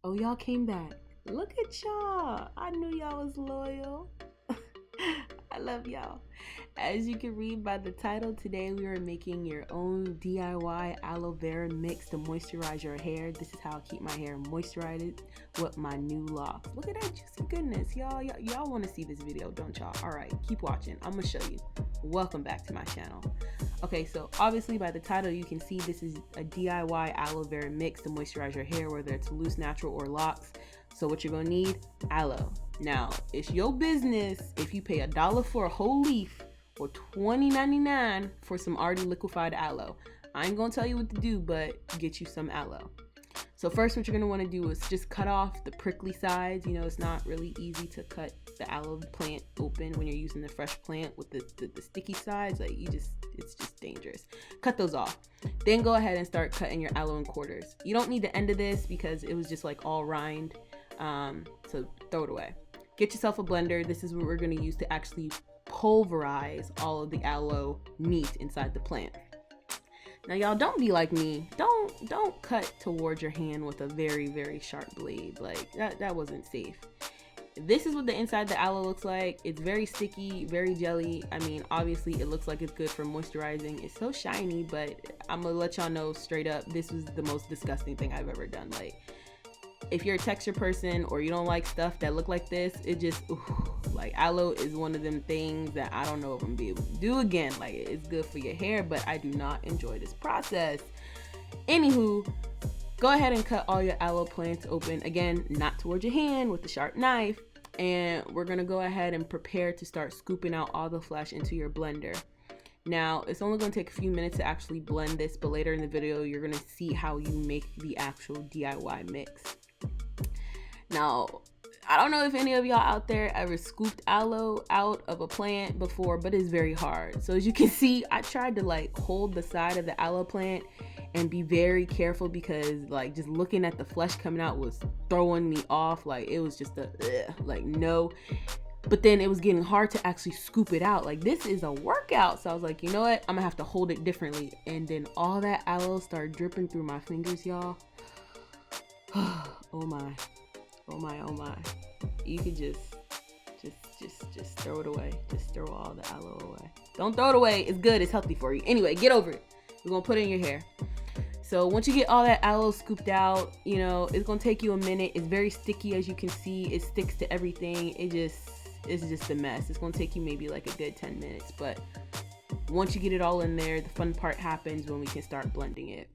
Oh, y'all came back. Look at y'all. I knew y'all was loyal. I love y'all. As you can read by the title, today we are making your own DIY aloe vera mix to moisturize your hair. This is how I keep my hair moisturized with my new locks. Look at that juicy goodness. Y'all want to see this video, don't y'all? All right, keep watching. I'm going to show you. Welcome back to my channel. Okay, so obviously by the title, you can see this is a DIY aloe vera mix to moisturize your hair, whether it's loose, natural, or locks. So what you're gonna need, aloe. Now, it's your business if you pay $1 for a whole leaf or $20.99 for some already liquefied aloe. I ain't gonna tell you what to do, but get you some aloe. So first what you're gonna wanna do is just cut off the prickly sides. You know, it's not really easy to cut the aloe plant open when you're using the fresh plant with the sticky sides. Like it's just dangerous. Cut those off. Then go ahead and start cutting your aloe in quarters. You don't need the end of this because it was just like all rind. So throw it away. Get yourself a blender. This is what we're going to use to actually pulverize all of the aloe neat inside the plant. Now y'all, don't be like me. Don't cut towards your hand with a very, very sharp blade. Like that wasn't safe. This is what the inside of the aloe looks like. It's very sticky, very jelly. I mean, obviously it looks like it's good for moisturizing. It's so shiny, but I'm gonna let y'all know straight up, this was the most disgusting thing I've ever done. Like, if you're a texture person or you don't like stuff that look like this, it just, like, aloe is one of them things that I don't know if I'm gonna be able to do again. Like, it's good for your hair, but I do not enjoy this process. Anywho, go ahead and cut all your aloe plants open. Again, not towards your hand, with a sharp knife. And we're gonna go ahead and prepare to start scooping out all the flesh into your blender. Now, it's only going to take a few minutes to actually blend this, but later in the video, you're going to see how you make the actual DIY mix. Now, I don't know if any of y'all out there ever scooped aloe out of a plant before, but it's very hard. So as you can see, I tried to like hold the side of the aloe plant and be very careful because like just looking at the flesh coming out was throwing me off. Like it was just like no. But then it was getting hard to actually scoop it out. Like, this is a workout. So I was like, you know what? I'm gonna have to hold it differently. And then all that aloe started dripping through my fingers, y'all. Oh my. Oh my, oh my. You could just throw it away. Just throw all the aloe away. Don't throw it away. It's good. It's healthy for you. Anyway, get over it. We're gonna put it in your hair. So once you get all that aloe scooped out, you know, it's gonna take you a minute. It's very sticky, as you can see. It sticks to everything. It's just a mess. It's gonna take you maybe like a good 10 minutes, but once you get it all in there, the fun part happens when we can start blending it.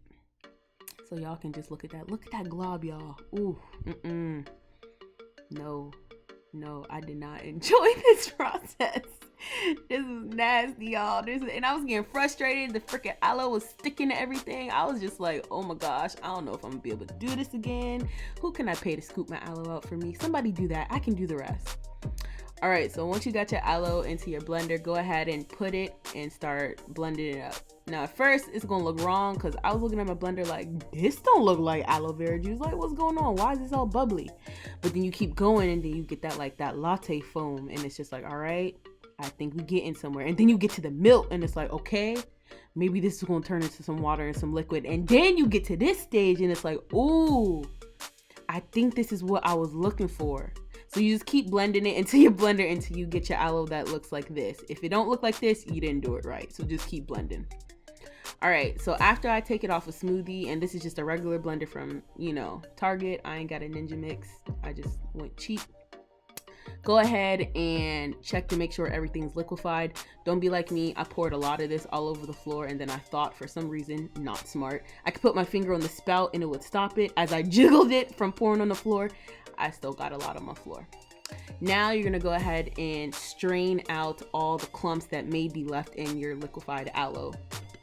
So y'all can just look at that glob, y'all. Ooh, no, I did not enjoy this process. This is nasty, y'all. And I was getting frustrated. The freaking aloe was sticking to everything. I was just like, oh my gosh, I don't know if I'm gonna be able to do this again. Who can I pay to scoop my aloe out for me? Somebody do that. I can do the rest. All right, so once you got your aloe into your blender, go ahead and put it and start blending it up. Now, at first, it's gonna look wrong because I was looking at my blender like, this don't look like aloe vera juice. Like, what's going on? Why is this all bubbly? But then you keep going and then you get that latte foam and it's just like, all right, I think we getting somewhere. And then you get to the milk and it's like, okay, maybe this is gonna turn into some water and some liquid. And then you get to this stage and it's like, ooh, I think this is what I was looking for. So you just keep blending it into your blender until you get your aloe that looks like this. If it don't look like this, you didn't do it right. So just keep blending. All right, so after I take it off a smoothie, and this is just a regular blender from, you know, Target. I ain't got a Ninja Mix. I just went cheap. Go ahead and check to make sure everything's liquefied. Don't be like me. I poured a lot of this all over the floor, and then I thought, for some reason, not smart, I could put my finger on the spout and it would stop it. As I jiggled it from pouring on the floor, I still got a lot on my floor. Now you're gonna go ahead and strain out all the clumps that may be left in your liquefied aloe.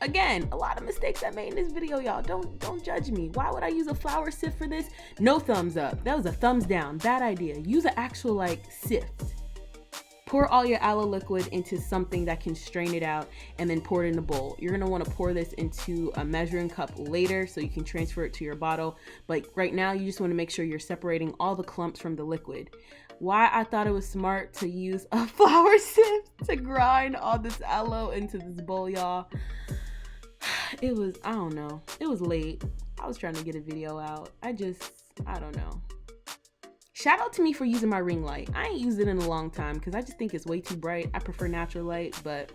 Again, a lot of mistakes I made in this video, y'all. Don't judge me. Why would I use a flour sieve for this? No thumbs up. That was a thumbs down. Bad idea. Use an actual like sift. Pour all your aloe liquid into something that can strain it out and then pour it in a bowl. You're gonna wanna pour this into a measuring cup later so you can transfer it to your bottle. But right now you just wanna make sure you're separating all the clumps from the liquid. Why I thought it was smart to use a flour sieve to grind all this aloe into this bowl, y'all. It was, I don't know, it was late. I was trying to get a video out. I just I don't know. Shout out to me for using my ring light. I ain't used it in a long time because I just think it's way too bright. I prefer natural light, but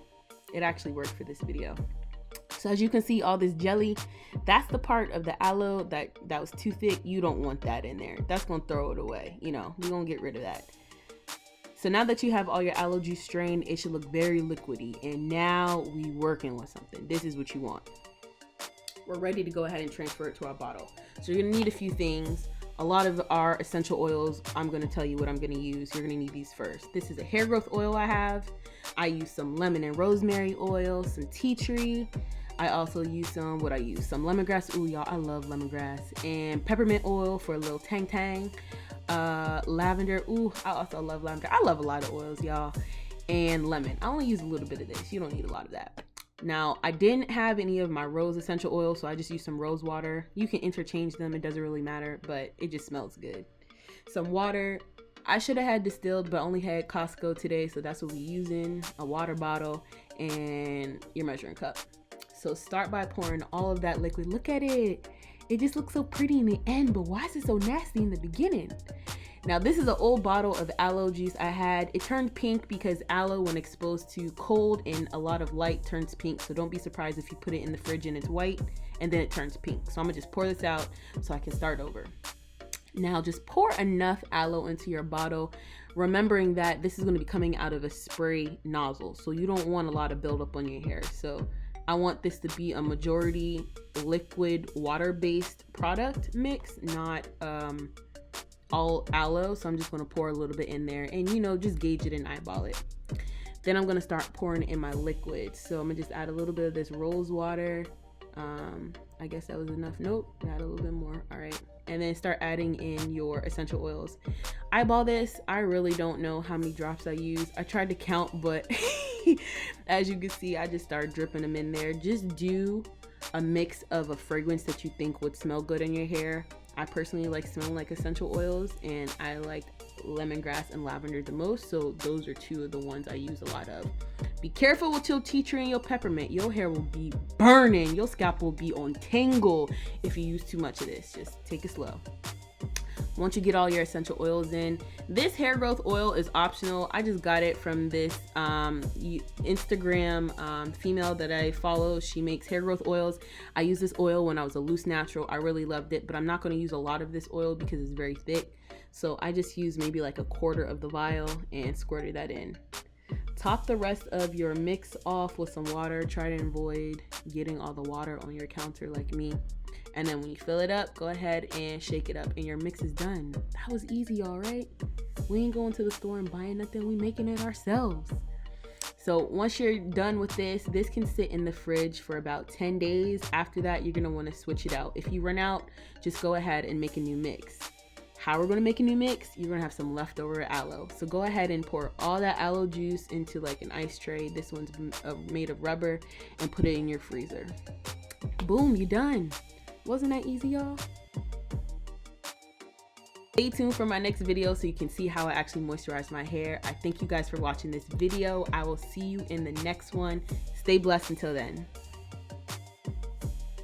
it actually worked for this video. So as you can see, all this jelly, that's the part of the aloe that was too thick. You don't want that in there. That's gonna throw it away. You know, we're gonna get rid of that. So now that you have all your aloe juice strained, it should look very liquidy. And now we working with something. This is what you want. We're ready to go ahead and transfer it to our bottle. So you're gonna need a few things. A lot of our essential oils, I'm gonna tell you what I'm gonna use. You're gonna need these first. This is a hair growth oil I have. I use some lemon and rosemary oil, some tea tree. I also use some lemongrass. Ooh, y'all, I love lemongrass. And peppermint oil for a little tang tang. Lavender. Ooh, I also love lavender. I love a lot of oils, y'all. And lemon. I only use a little bit of this. You don't need a lot of that. Now, I didn't have any of my rose essential oil, so I just used some rose water. You can interchange them. It doesn't really matter, but it just smells good. Some water. I should have had distilled, but only had Costco today, so that's what we're using. A water bottle and your measuring cup. So start by pouring all of that liquid. Look at it. It just looks so pretty in the end, but why is it so nasty in the beginning? Now, this is an old bottle of aloe juice I had. It turned pink because aloe, when exposed to cold and a lot of light, turns pink. So don't be surprised if you put it in the fridge and it's white and then it turns pink. So I'm gonna just pour this out so I can start over. Now, just pour enough aloe into your bottle, remembering that this is gonna be coming out of a spray nozzle. So you don't want a lot of buildup on your hair. So I want this to be a majority liquid water-based product mix, not all aloe. So I'm just going to pour a little bit in there and, you know, just gauge it and eyeball it. Then I'm going to start pouring in my liquid. So I'm going to just add a little bit of this rose water. I guess that was enough. Nope, add a little bit more. All right. And then start adding in your essential oils. Eyeball this. I really don't know how many drops I use. I tried to count, but as you can see, I just started dripping them in there. Just do a mix of a fragrance that you think would smell good in your hair. I personally like smelling like essential oils, and I like lemongrass and lavender the most, so those are two of the ones I use a lot of. Be careful with your tea tree and your peppermint. Your hair will be burning. Your scalp will be on tingle if you use too much of this. Just take it slow. Once you get all your essential oils in, this hair growth oil is optional. I just got it from this Instagram female that I follow. She makes hair growth oils. I used this oil when I was a loose natural. I really loved it, but I'm not going to use a lot of this oil because it's very thick. So I just used maybe like a quarter of the vial and squirted that in. Top the rest of your mix off with some water. Try to avoid getting all the water on your counter like me. And then when you fill it up, go ahead and shake it up and your mix is done. That was easy, all right? We ain't going to the store and buying nothing. We making it ourselves. So once you're done with this can sit in the fridge for about 10 days. After that, you're gonna wanna switch it out. If you run out, just go ahead and make a new mix. How we're gonna make a new mix? You're gonna have some leftover aloe. So go ahead and pour all that aloe juice into like an ice tray. This one's made of rubber, and put it in your freezer. Boom, you done. Wasn't that easy, y'all? Stay tuned for my next video so you can see how I actually moisturize my hair. I thank you guys for watching this video. I will see you in the next one. Stay blessed until then.